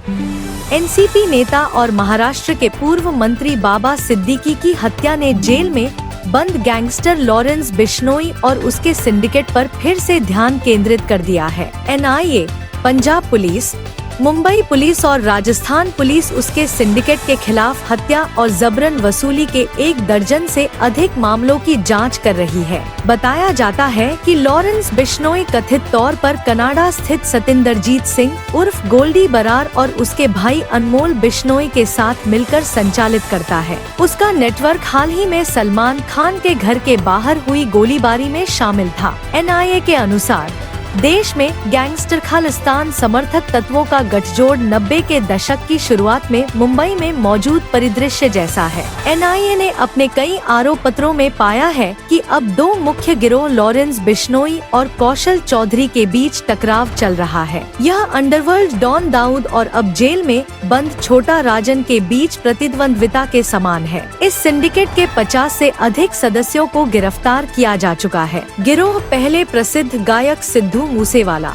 NCP नेता और महाराष्ट्र के पूर्व मंत्री बाबा सिद्दीकी की हत्या ने जेल में बंद गैंगस्टर लॉरेंस बिश्नोई और उसके सिंडिकेट पर फिर से ध्यान केंद्रित कर दिया है। NIA, Punjab police, Mumbai police और राजस्थान पुलिस उसके सिंडिकेट के खिलाफ हत्या और जबरन वसूली के 1 दर्जन से अधिक मामलों की जांच कर रही है। बताया जाता है कि लॉरेंस बिश्नोई कथित तौर पर कनाडा स्थित सतिंदरजीत सिंह उर्फ गोल्डी बरार और उसके भाई अनमोल बिश्नोई के साथ मिलकर संचालित करता है। उसका नेटवर्क हाल ही में सलमान खान के घर के बाहर हुई गोलीबारी में शामिल था। एनआईए के अनुसार देश में गैंगस्टर खालिस्तान समर्थक तत्वों का गठजोड़ 90 के दशक की शुरुआत में मुंबई में मौजूद परिदृश्य जैसा है। एनआईए ने अपने कई आरोप पत्रों में पाया है कि अब 2 मुख्य गिरोह लॉरेंस बिश्नोई और कौशल चौधरी के बीच टकराव चल रहा है। यह अंडरवर्ल्ड डॉन दाऊद और अब जेल में बंद छोटा राजन के बीच प्रतिद्वंद्विता के समान है। इस सिंडिकेट के 50 से अधिक सदस्यों को गिरफ्तार किया जा चुका है। गिरोह पहले प्रसिद्ध गायक सिद्धू मूसेवाला,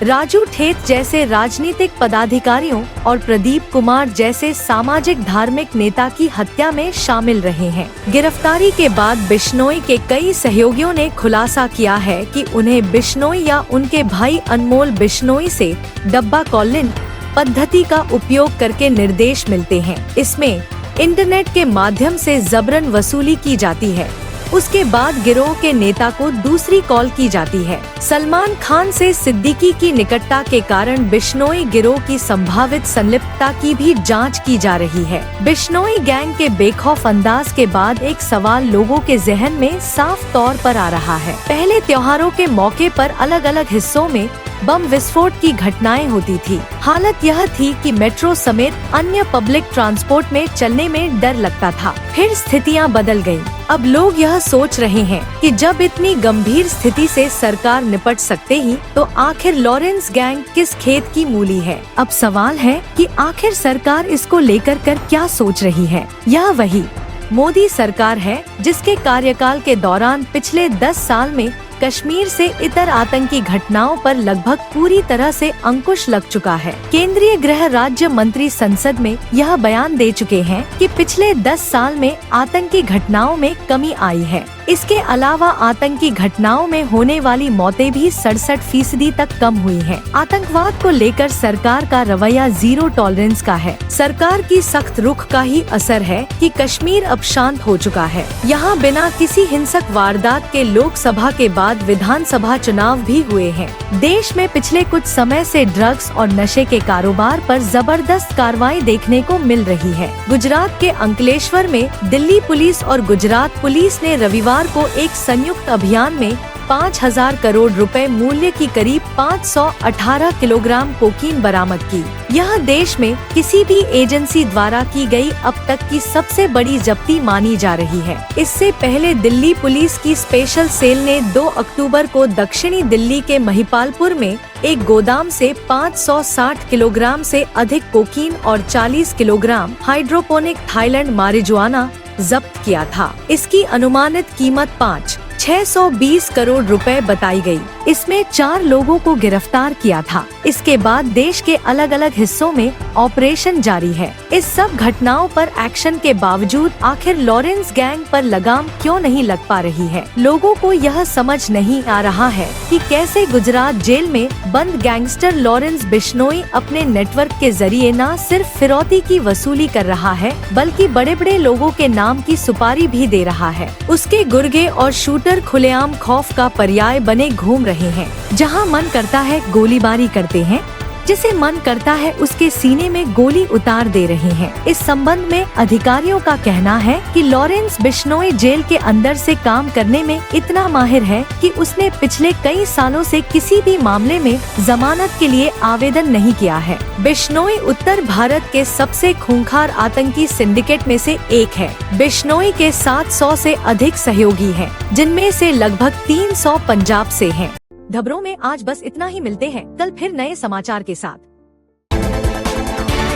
राजू ठेत जैसे राजनीतिक पदाधिकारियों और प्रदीप कुमार जैसे सामाजिक धार्मिक नेता की हत्या में शामिल रहे हैं। गिरफ्तारी के बाद बिश्नोई के कई सहयोगियों ने खुलासा किया है कि उन्हें बिश्नोई या उनके भाई अनमोल बिश्नोई से डब्बा कॉलिंग पद्धति का उपयोग करके निर्देश मिलते हैं। इसमें इंटरनेट के माध्यम से जबरन वसूली की जाती है। उसके बाद गिरोह के नेता को दूसरी कॉल की जाती है। सलमान खान से सिद्दीकी की निकटता के कारण बिश्नोई गिरोह की संभावित संलिप्तता की भी जांच की जा रही है। बिश्नोई गैंग के बेखौफ अंदाज के बाद एक सवाल लोगों के जहन में साफ तौर पर आ रहा है। पहले त्योहारों के मौके पर अलग अलग हिस्सों में बम विस्फोट की घटनाएं होती थी। हालत यह थी कि मेट्रो समेत अन्य पब्लिक ट्रांसपोर्ट में चलने में डर लगता था। फिर स्थितियां बदल गईं। अब लोग यह सोच रहे हैं कि जब इतनी गंभीर स्थिति से सरकार निपट सकते ही तो आखिर लॉरेंस गैंग किस खेत की मूली है। अब सवाल है कि आखिर सरकार इसको लेकर कर क्या सोच रही है। यह वही मोदी सरकार है जिसके कार्यकाल के दौरान पिछले 10 साल में कश्मीर से इतर आतंकी घटनाओं पर लगभग पूरी तरह से अंकुश लग चुका है। केंद्रीय गृह राज्य मंत्री संसद में यह बयान दे चुके हैं कि पिछले 10 साल में आतंकी घटनाओं में कमी आई है। इसके अलावा आतंकी घटनाओं में होने वाली मौतें भी 67% तक कम हुई हैं। आतंकवाद को लेकर सरकार का रवैया 0 टॉलरेंस का है। सरकार की सख्त रुख का ही असर है कि कश्मीर अब शांत हो चुका है। यहाँ बिना किसी हिंसक वारदात के लोकसभा के बाद विधानसभा चुनाव भी हुए हैं। देश में पिछले कुछ समय से ड्रग्स और नशे के कारोबार पर जबरदस्त कार्रवाई देखने को मिल रही है। गुजरात के अंकलेश्वर में दिल्ली पुलिस और गुजरात पुलिस ने रविवार को एक संयुक्त अभियान में 5,000 करोड़ रुपए मूल्य की करीब 518 किलोग्राम कोकीन बरामद की। यह देश में किसी भी एजेंसी द्वारा की गई अब तक की सबसे बड़ी जब्ती मानी जा रही है। इससे पहले दिल्ली पुलिस की स्पेशल सेल ने 2 अक्टूबर को दक्षिणी दिल्ली के महिपालपुर में एक गोदाम से 560 किलोग्राम से अधिक कोकीन और 40 किलोग्राम हाइड्रोपोनिक थाईलैंड मारिजुआना जब्त किया था। इसकी अनुमानित कीमत 620 करोड़ रुपए बताई गई। इसमें 4 लोगों को गिरफ्तार किया था। इसके बाद देश के अलग अलग हिस्सों में ऑपरेशन जारी है। इस सब घटनाओं पर एक्शन के बावजूद आखिर लॉरेंस गैंग पर लगाम क्यों नहीं लग पा रही है। लोगों को यह समझ नहीं आ रहा है कि कैसे गुजरात जेल में बंद गैंगस्टर लॉरेंस बिश्नोई अपने नेटवर्क के जरिए न सिर्फ फिरौती की वसूली कर रहा है बल्कि बड़े बड़े लोगों के नाम की सुपारी भी दे रहा है। उसके गुर्गे और शूटर खुलेआम खौफ का पर्याय बने घूम रहे हैं। जहां मन करता है गोलीबारी करते हैं, जिसे मन करता है उसके सीने में गोली उतार दे रहे हैं। इस संबंध में अधिकारियों का कहना है कि लॉरेंस बिश्नोई जेल के अंदर से काम करने में इतना माहिर है कि उसने पिछले कई सालों से किसी भी मामले में जमानत के लिए आवेदन नहीं किया है। बिश्नोई उत्तर भारत के सबसे खूंखार आतंकी सिंडिकेट में से एक है। बिश्नोई के 700 से अधिक सहयोगी हैं, जिनमें से लगभग 300 पंजाब से हैं। खबरों में आज बस इतना ही। मिलते हैं कल फिर नए समाचार के साथ।